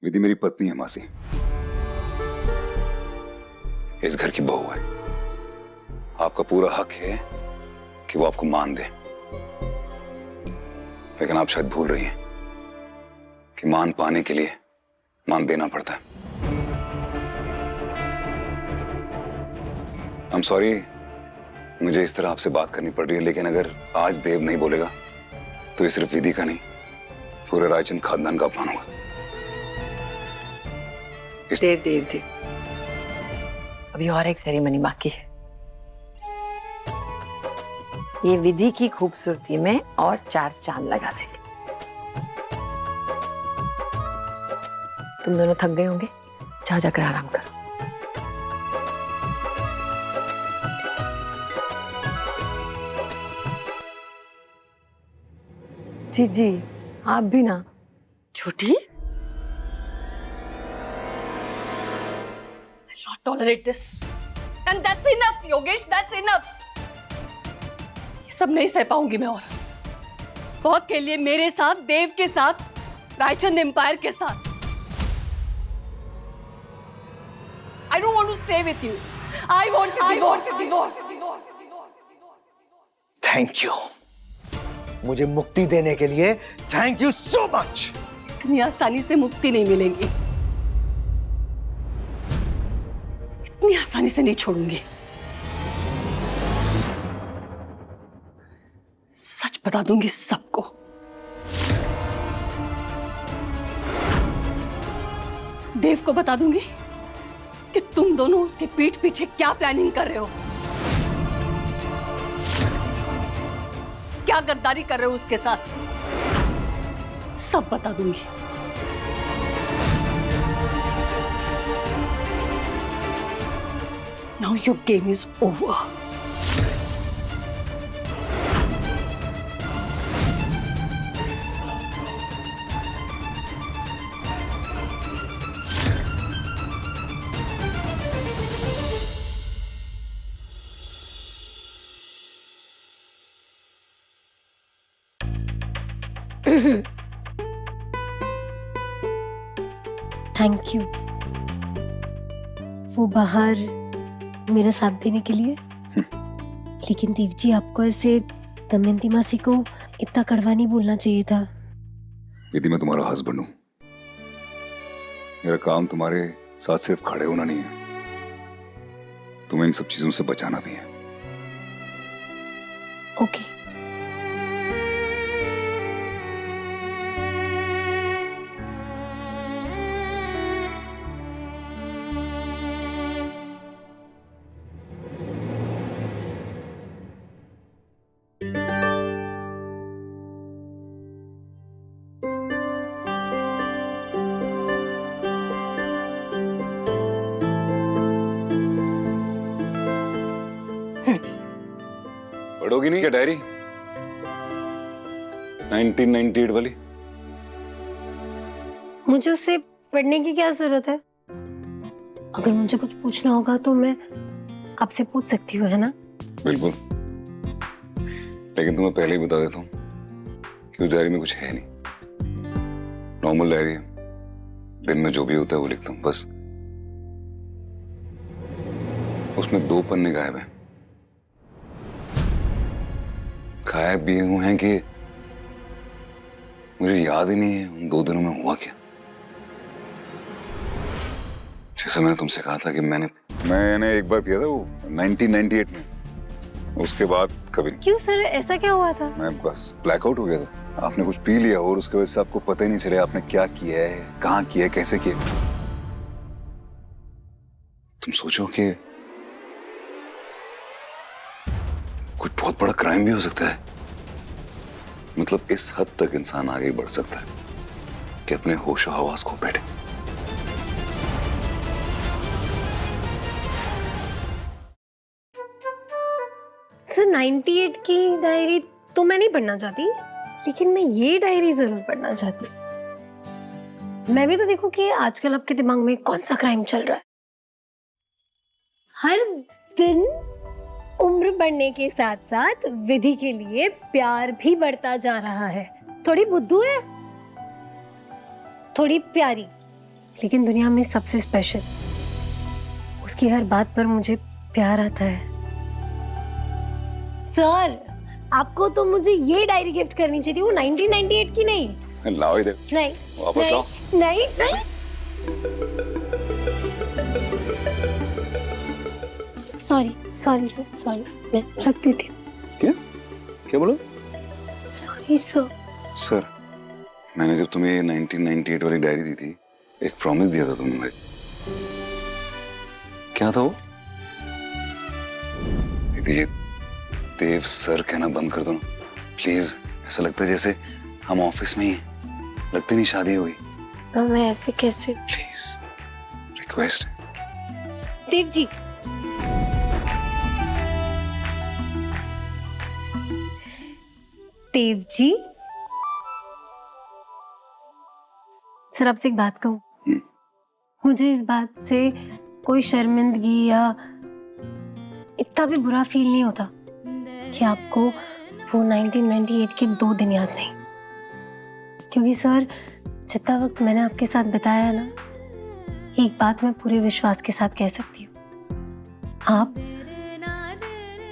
विधि मेरी पत्नी है मासी, इस घर की बहू है। आपका पूरा हक है कि वो आपको मान दे, लेकिन आप शायद भूल रही हैं कि मान पाने के लिए मान देना पड़ता है। आई एम सॉरी, मुझे इस तरह आपसे बात करनी पड़ रही है, लेकिन अगर आज देव नहीं बोलेगा तो ये सिर्फ विधि का नहीं, पूरे रायचंद खानदान का अपमान होगा। देव देव देव, अभी और एक सेरेमनी बाकी है। ये विधि की खूबसूरती में और 4 चांद लगा देंगे। तुम दोनों थक गए होंगे, जाओ जाकर आराम करो। जी जी, आप भी ना। छोटी, I'll not tolerate this. And that's enough, Yogesh, that's enough. ये सब नहीं सह पाऊंगी मैं और। बहुत के लिए मेरे साथ, देव के साथ, रायचंद एम्पायर के साथ। I don't want to stay with you. I want a divorce. Thank you, मुझे मुक्ति देने के लिए थैंक यू सो मच। इतनी आसानी से मुक्ति नहीं मिलेगी, इतनी आसानी से नहीं छोड़ूंगी। सच बता दूंगी सबको। देव को बता दूंगी कि तुम दोनों उसके पीठ पीछे क्या प्लानिंग कर रहे हो, क्या गद्दारी कर रहे हो उसके साथ, सब बता दूंगी। Now your game is over. Thank you वो बाहर मेरा साथ देने के लिए। लेकिन देव जी, आपको ऐसे दमयंती मासी को इतना कड़वा नहीं बोलना चाहिए था। यदि मैं तुम्हारा हस्बैंड हूं, मेरा काम तुम्हारे साथ सिर्फ खड़े होना नहीं है, तुम्हें इन सब चीजों से बचाना भी है। ओके। पढ़ोगी नहीं क्या डायरी 1998 वाली? मुझे उसे पढ़ने की क्या जरूरत है? अगर मुझे कुछ पूछना होगा तो मैं आपसे पूछ सकती हूँ, है ना? बिल्कुल, लेकिन तुम्हें पहले ही बता देता हूँ कि उस डायरी में कुछ है नहीं। नॉर्मल डायरी है, दिन में जो भी होता है वो लिखता हूँ बस। उसमें 2 पन्ने गायब हैं। गायब भी यूं हैं कि मुझे याद ही नहीं है उन 2 दिनों में हुआ क्या। जैसे मैंने तुमसे कहा था कि मैंने एक बार किया था वो 1998 में, उसके बाद कभी नहीं। क्यों सर, ऐसा क्या हुआ था? मैं बस ब्लैकआउट हो गया था। आपने कुछ पी लिया और उसके वजह से आपको पता ही नहीं चला आपने क्या किया है, कहाँ किया है, कैसे किया। तुम सोचो कि कुछ बहुत बड़ा क्राइम भी हो सकता है। मतलब इस हद तक इंसान आगे बढ़ सकता है कि अपने होशो हवास खो बैठे। सर 98 की डायरी तो मैं नहीं पढ़ना चाहती, लेकिन मैं ये डायरी जरूर पढ़ना चाहती हूँ। मैं भी तो देखूं कि आजकल आपके दिमाग में कौन सा क्राइम चल रहा है। हर दिन उम्र बढ़ने के साथ साथ विधि के लिए प्यार भी बढ़ता जा रहा है। थोड़ी बुद्धू है, थोड़ी प्यारी, लेकिन दुनिया में सबसे स्पेशल, उसकी हर बात पर मुझे प्यार आता है। सर, आपको तो मुझे ये डायरी गिफ्ट करनी चाहिए, वो 1998 की नहीं। लाओ इधर। नहीं, वापस लाओ। नहीं, नहीं। सॉरी सॉरी सर, सॉरी, मैं रखती थी। क्या क्या बोलो? Sorry sir. सर, मैंने जब तुम्हें ये 1998 वाली डायरी दी थी, एक प्रॉमिस दिया था तुमने मुझे। क्या था वो? दीजिए, देव सर कहना बंद कर दो ना प्लीज। ऐसा लगता है जैसे हम ऑफिस में ही हैं। लगता नहीं शादी हुई। सर, मैं ऐसे कैसे? Please, request. Dev ji, Dev ji, sir आपसे एक बात कहूं? मुझे इस बात से कोई शर्मिंदगी या इतना भी बुरा फील नहीं होता कि आपको वो 1998 के 2 दिन याद नहीं, क्योंकि सर जितना वक्त मैंने आपके साथ बिताया है ना, एक बात मैं पूरे विश्वास के साथ कह सकती हूँ, आप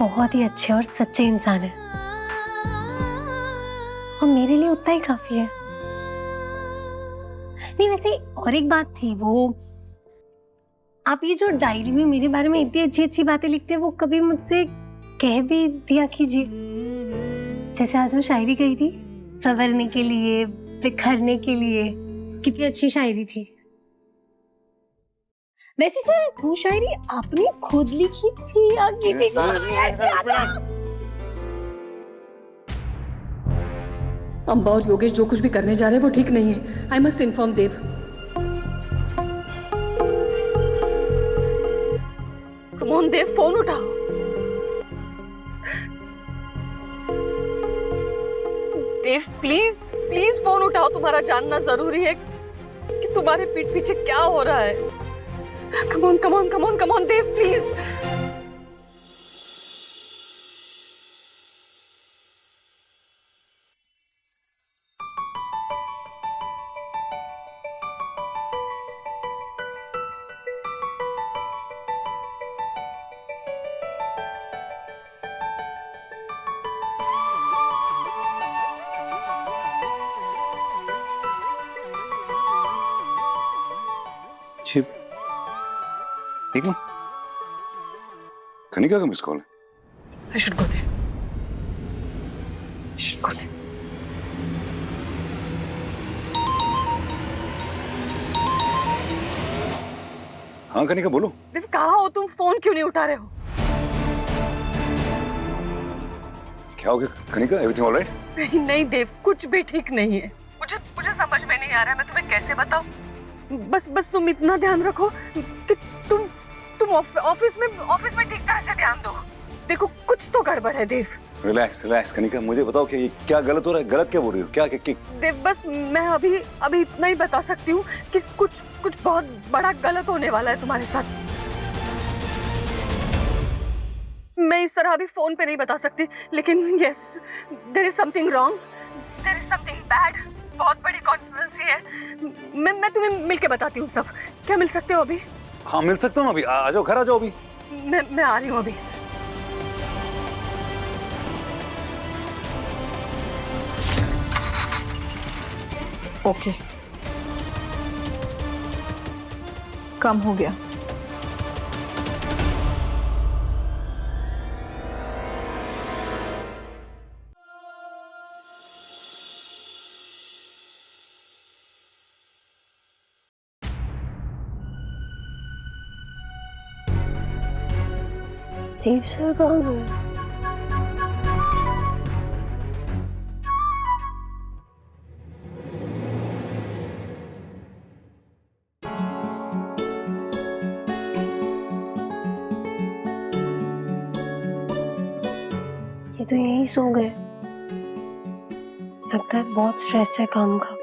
बहुत ही अच्छे और सच्चे इंसान हैं और मेरे लिए उतना ही काफी है। नहीं, वैसे और एक बात थी, वो आप ये जो डायरी में मेरे बारे में इतनी अच्छी अच्छी बातें लिखते हैं, वो कभी मुझसे कह भी दिया कीजिए। जैसे आज मैं शायरी कही थी, संवरने के लिए, बिखरने के लिए, कितनी अच्छी शायरी थी। वैसे सर, वो शायरी आपने खुद लिखी थी या किसी को किया था? अम्बा और योगेश जो कुछ भी करने जा रहे हैं वो ठीक नहीं है। I must inform Dev. Come on Dev, phone उठाओ। देव प्लीज प्लीज फोन उठाओ। तुम्हारा जानना जरूरी है कि तुम्हारे पीठ पीछे क्या हो रहा है। Come on come on come on come on Dev, please. छिप ठीक ना? कनिका का मिस कॉल है। I should go there. I should go there. हाँ कनिका बोलो। देव कहाँ हो तुम? फोन क्यों नहीं उठा रहे हो? क्या हो गया कनिका? Everything alright? नहीं नहीं देव, कुछ भी ठीक नहीं है। मुझे मुझे समझ में नहीं आ रहा है, मैं तुम्हें कैसे बताऊं। बस बस तुम इतना ध्यान रखो कि तुम ऑफिस में ठीक तरह से ध्यान दो। देखो कुछ तो गड़बड़ है देव। रिलैक्स रिलैक्स कनिका, मुझे बताओ कि ये क्या गलत हो रहा है? गलत क्या बोल रही हो? क्या देव बस मैं अभी इतना ही बता सकती हूँ कि कुछ बहुत बड़ा गलत होने वाला है तुम्हारे साथ। मैं इस तरह अभी फोन पे नहीं बता सकती, लेकिन yes, there is something wrong, there is something bad. बहुत बड़ी कॉन्स्पिरेसी है। मैं तुम्हें मिलके बताती हूँ सब। क्या मिल सकते हो अभी? हाँ मिल सकता हूँ अभी। आ जाओ, घर आ जाओ अभी। मैं आ रही हूँ अभी। ओके, कम हो गया। देव सर कहाँ गए? ये तो यहीं सो गए। लगता है बहुत स्ट्रेस है काम का।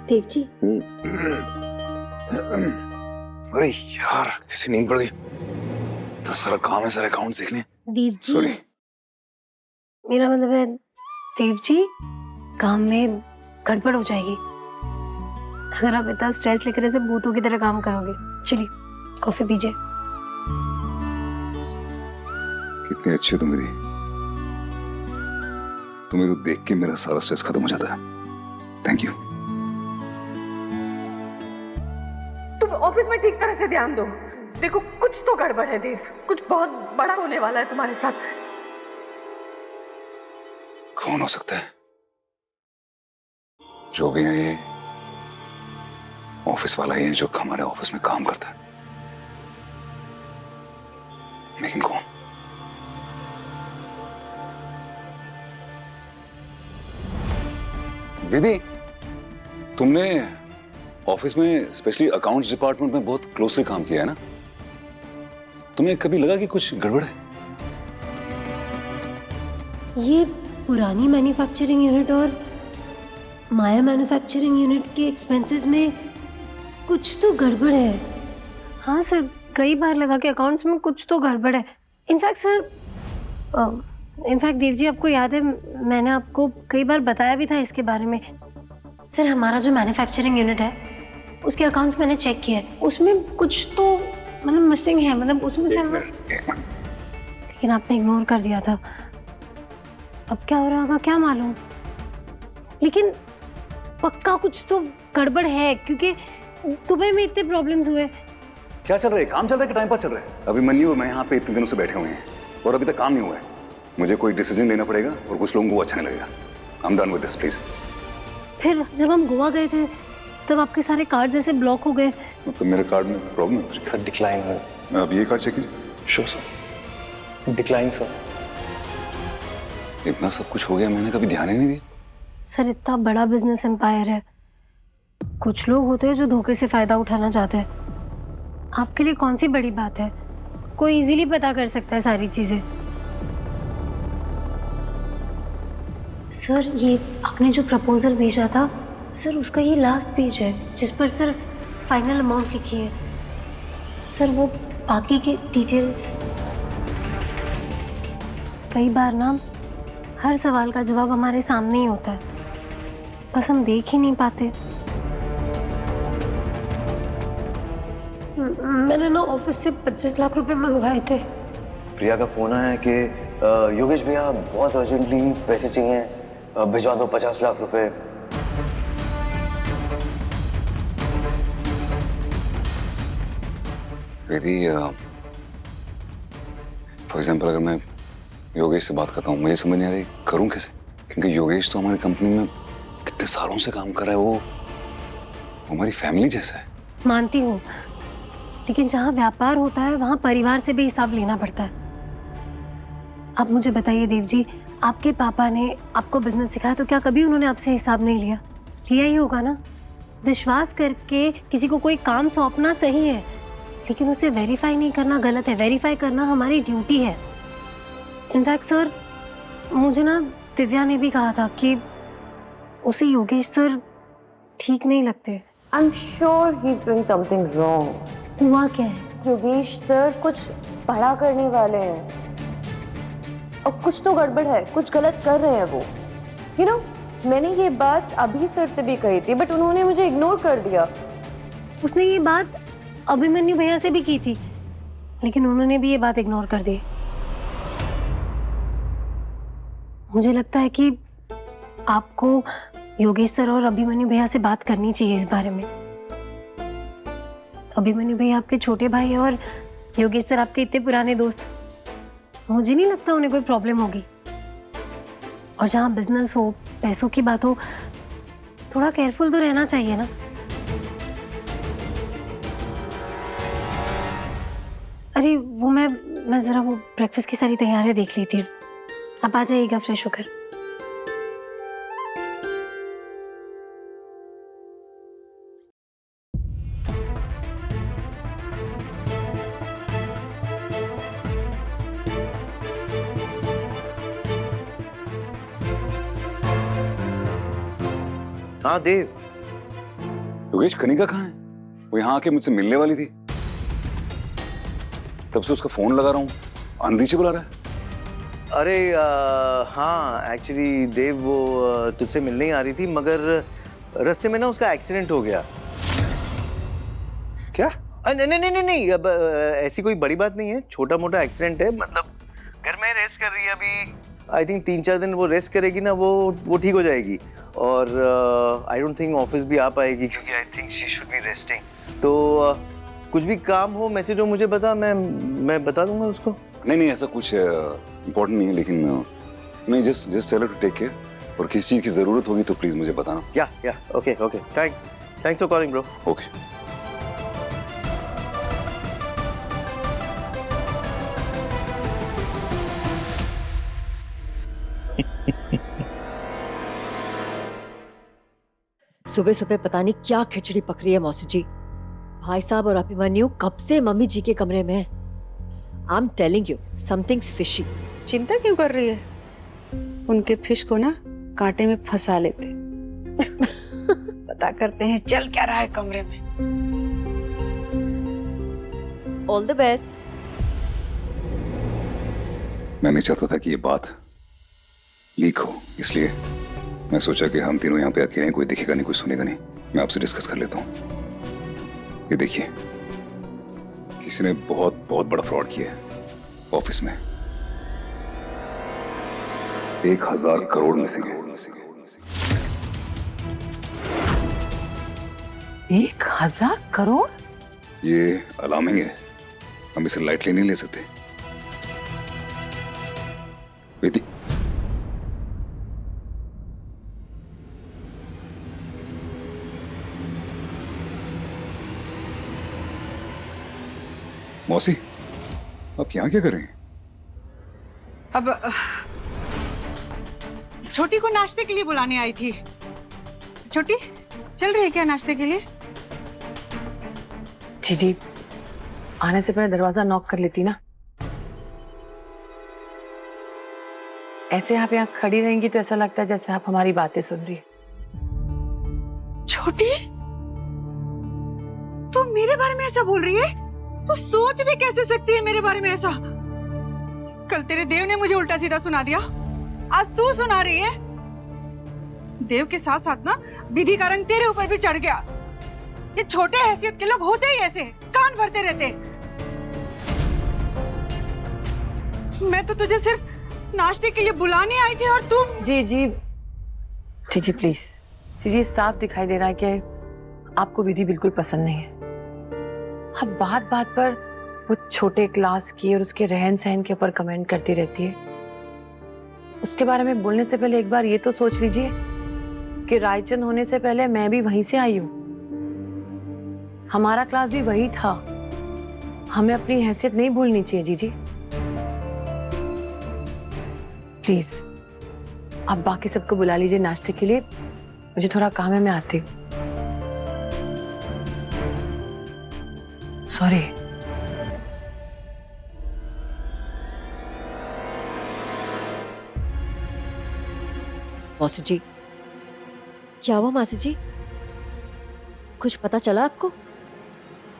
देव जी, अरे यार कैसी नींद पड़ गई। तो सारा काम है, सारे अकाउंट्स देखने। देव जी, सॉरी। मेरा मतलब है देव जी, काम में गड़बड़ हो जाएगी अगर आप इतना स्ट्रेस लेकर ऐसे भूतों की तरह काम करोगे। चलिए कॉफी पीजिए। कितनी अच्छी हो तुम दीदी। तुम्हें तो देख के मेरा सारा स्ट्रेस खत्म हो जाता है। Thank you. तुम ऑफिस में ठीक तरह से ध्यान दो। देखो कुछ तो गड़बड़ है देव, कुछ बहुत बड़ा होने वाला है तुम्हारे साथ। कौन हो सकता है? जो भी है ये ऑफिस वाला ही है जो हमारे ऑफिस में काम करता है, लेकिन कौन? दीदी, तुमने ऑफिस में स्पेशली अकाउंट्स डिपार्टमेंट में बहुत क्लोजली काम किया है ना? तुम्हें कभी लगा कि कुछ गड़बड़ है? ये पुरानी मैन्युफैक्चरिंग यूनिट और माया मैन्युफैक्चरिंग यूनिट के एक्सपेंसेस में कुछ तो गड़बड़ है। हाँ सर, कई बार लगा कि अकाउंट्स में कुछ तो गड़बड़ है। In fact sir, in fact Dev ji, आपको याद है मैंने आपको कई बार बताया भी था इसके बारे में। सर, हमारा जो मैन्युफैक्चरिंग यूनिट है उसके अकाउंट्स मैंने चेक किया है, उसमें कुछ तो मतलब मिसिंग है, मतलब उसमें से एक मिनट। लेकिन आपने इग्नोर कर दिया था। अब क्या हो रहा होगा क्या मालूम, लेकिन पक्का कुछ तो गड़बड़ है क्योंकि दुबई में इतने प्रॉब्लम्स हुए। क्या चल रहा है? काम चल रहा है कि टाइम पास चल रहा है? अभी मन्नू और मैं यहाँ पे इतने दिनों से बैठे हुए हैं और अभी तक काम नहीं हुआ है। मुझे कोई डिसीजन लेना पड़ेगा और कुछ लोगों को अच्छा नहीं लगेगा। I am done with this, please. फिर जब हम गोवा गए थे तब आपके सारे कार्ड्स ऐसे ब्लॉक हो गए। तो मेरे कार्ड में प्रॉब्लम है? सर डिक्लाइन है। अब ये कार्ड चेक कीजिए। Sure sir, decline sir. इतना सब कुछ हो गया, मैंने कभी ध्यान ही नहीं दिया। सर, इतना बड़ा बिजनेस एम्पायर है, कुछ लोग होते हैं जो धोखे से फायदा उठाना चाहते हैं। आपके लिए कौन सी बड़ी बात है, कोई इजीली पता कर सकता है सारी चीजें। सर, ये आपने जो प्रपोजल भेजा था सर, उसका ये लास्ट पेज है जिस पर सिर्फ फाइनल अमाउंट लिखी है। सर, वो बाकी के डिटेल्स। कई बार ना हर सवाल का जवाब हमारे सामने ही होता है, बस हम देख ही नहीं पाते। मैंने ना ऑफिस से 25 लाख रुपए मंगवाए थे। प्रिया का फोन आया कि योगेश भैया बहुत अर्जेंटली पैसे चाहिए, भिजवा दो 50 लाख रुपए। यदि फॉर एग्जाम्पल अगर मैं योगेश से बात करता हूँ, मुझे समझ नहीं आ रही करूँ कैसे, क्योंकि योगेश तो हमारी कंपनी में कितने सालों से काम कर रहा है। वो हमारी फैमिली जैसा है। मानती हूँ, लेकिन जहाँ व्यापार होता है वहाँ परिवार से भी हिसाब लेना पड़ता है। आप मुझे बताइए देव जी, आपके पापा ने आपको बिजनेस सिखाया तो क्या कभी उन्होंने आपसे हिसाब नहीं लिया? लिया ही होगा ना। विश्वास करके किसी को कोई काम सौंपना सही है, लेकिन उसे वेरीफाई नहीं करना गलत है। वेरीफाई करना हमारी ड्यूटी है। इनफैक्ट सर, मुझे ना दिव्या ने भी कहा था कि उसे योगेश सर ठीक नहीं लगते। I'm sure he's doing something wrong. हुआ क्या है? योगेश सर कुछ बड़ा करने वाले हैं और कुछ तो गड़बड़ है, कुछ गलत कर रहे हैं वो। You know, मैंने ये बात अभी सर से भी कही थी, बट उन्होंने मुझे इग्नोर कर दिया। उसने ये बात अभिमन्यु भैया से भी की थी, लेकिन उन्होंने भी ये बात इग्नोर कर दी। मुझे लगता है कि आपको योगेश सर और अभिमन्यु भैया से बात करनी चाहिए इस बारे में। अभिमन्यु भैया आपके छोटे भाई हैं और योगेश सर आपके इतने पुराने दोस्त। मुझे नहीं लगता उन्हें कोई प्रॉब्लम होगी। और जहाँ बिजनेस हो, पैसों की बात हो, थोड़ा केयरफुल तो रहना चाहिए ना। अरे वो मैं जरा वो ब्रेकफास्ट की सारी तैयारियां देख ली थी। आप आ जाइएगा फ्रेश होकर। हाँ देव, योगेश, कनिका कहाँ है? वो यहाँ आके मुझसे मिलने वाली थी, तब से उसका फोन लगा रहा हूँ, अनरीचेबल आ रहा है। अरे हाँ, एक्चुअली देव वो तुझसे मिलने ही आ रही थी, मगर रास्ते में ना उसका एक्सीडेंट हो गया। क्या? नहीं नहीं नहीं नहीं, अब ऐसी कोई बड़ी बात नहीं है, छोटा मोटा एक्सीडेंट है। मतलब घर में रेस्ट कर रही है अभी, आई थिंक 3-4 दिन वो रेस्ट करेगी ना, वो ठीक हो जाएगी। और आई डोंट थिंक ऑफिस भी आ पाएगी, क्योंकि I think she should be resting. तो कुछ भी काम हो, मैसेज हो, मुझे बता, मैं बता दूंगा उसको। नहीं, ऐसा कुछ इम्पोर्टेंट नहीं है, लेकिन नहीं, just tell her to take care, और किसी चीज की जरूरत होगी तो प्लीज मुझे बताना। या okay, thanks for calling bro. Okay. सुबह सुबह पता नहीं क्या खिचड़ी पक रही है मौसी जी। भाई साहब और अभिमन्यु कब से मम्मी जी के कमरे में है। I am telling you something's fishy. चिंता क्यों कर रही है? उनके फिश को ना कांटे में फंसा लेते पता करते हैं चल क्या रहा है कमरे में। All the best. मैं नहीं चाहता था कि ये बात लीक हो, इसलिए मैं सोचा कि हम तीनों यहाँ पे अकेले हैं, कोई दिखेगा नहीं, कोई सुनेगा नहीं, मैं आपसे डिस्कस कर लेता हूँ। ये देखिए, किसी ने बहुत बड़ा फ्रॉड किया है ऑफिस में। 1000 करोड़ मिसिंग है। 1000 करोड़? ये अलार्मिंग है, हम इसे लाइटली नहीं ले सकते। विधि, मौसी, आप यहाँ क्या कर रहे हैं? अब छोटी को नाश्ते के लिए बुलाने आई थी। छोटी चल रही है क्या नाश्ते के लिए? जी, आने से पहले दरवाजा नॉक कर लेती ना। ऐसे आप यहाँ खड़ी रहेंगी तो ऐसा लगता है जैसे आप हमारी बातें सुन रही है। छोटी, तू मेरे बारे में ऐसा बोल रही है? तू सोच भी कैसे सकती है मेरे बारे में ऐसा? कल तेरे देव ने मुझे उल्टा सीधा सुना दिया, आज तू सुना रही है। देव के साथ साथ ना विधि का रंग तेरे ऊपर भी चढ़ गया। ये छोटे हैसियत के लोग होते ही ऐसे, कान भरते रहते। मैं तो तुझे सिर्फ नाश्ते के लिए बुलाने आई थी और तुम। जी प्लीज। जी, साफ दिखाई दे रहा है कि आपको विधि बिल्कुल पसंद नहीं है। अब बात पर वो छोटे क्लास की और उसके रहन सहन के ऊपर कमेंट करती रहती है। उसके बारे में बोलने से पहले एक बार ये तो सोच लीजिए कि रायचंद होने से पहले मैं भी वहीं से आई हूँ, हमारा क्लास भी वही था। हमें अपनी हैसियत नहीं भूलनी चाहिए। जी प्लीज, आप बाकी सबको बुला लीजिए नाश्ते के लिए, मुझे थोड़ा काम है, मैं आती हूँ। सॉरी। मौसी जी, क्या हुआ मासी जी? कुछ पता चला आपको?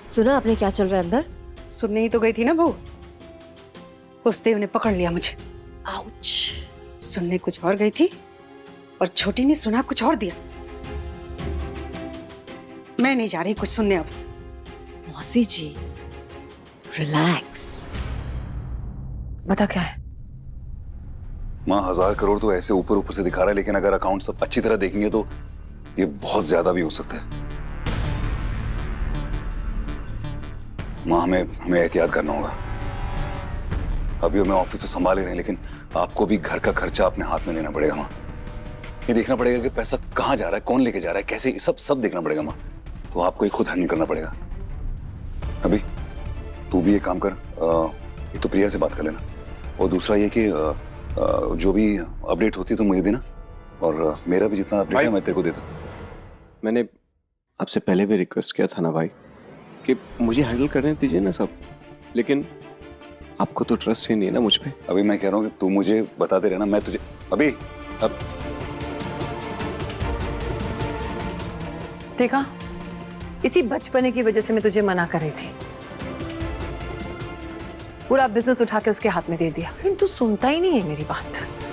सुना आपने क्या चल रहा है अंदर? सुनने ही तो गई थी ना बहू, उस देव ने पकड़ लिया मुझे। आउच। सुनने कुछ और गई थी और छोटी ने सुना कुछ और दिया। मैं नहीं जा रही कुछ सुनने अब। मौसी जी, रिलैक्स। बता क्या है? माँ, 1000 करोड़ तो ऐसे ऊपर से दिखा रहा है, लेकिन अगर अकाउंट सब अच्छी तरह देखेंगे तो ये बहुत ज्यादा भी हो सकता है। माँ, हमें एहतियात करना होगा। अभी मैं ऑफिस तो संभाल ही रहे हैं, लेकिन आपको भी घर का खर्चा अपने हाथ में लेना पड़ेगा माँ। ये देखना पड़ेगा कि पैसा कहाँ जा रहा है, कौन लेके जा रहा है, कैसे, सब देखना पड़ेगा माँ। तो आपको ही खुद हैंडल करना पड़ेगा। अभी तू भी एक काम कर, ये तो प्रिया से बात कर लेना, और दूसरा ये कि जो भी अपडेट होती है तो मुझे देना, और मेरा भी जितना अपडेट है मैं तेरे को देता। मैंने आपसे पहले भी रिक्वेस्ट किया था ना भाई कि मुझे हैंडल करने दीजिए ना सब, लेकिन आपको तो ट्रस्ट ही नहीं है ना मुझ पे। अभी मैं कह रहा हूँ कि तू मुझे बताते रहना, मैं तुझे अभी अब देखा, इसी बचपने की वजह से मैं तुझे मना कर रही थी, पूरा बिजनेस उठा के उसके हाथ में दे दिया, लेकिन तू सुनता ही नहीं है मेरी बात।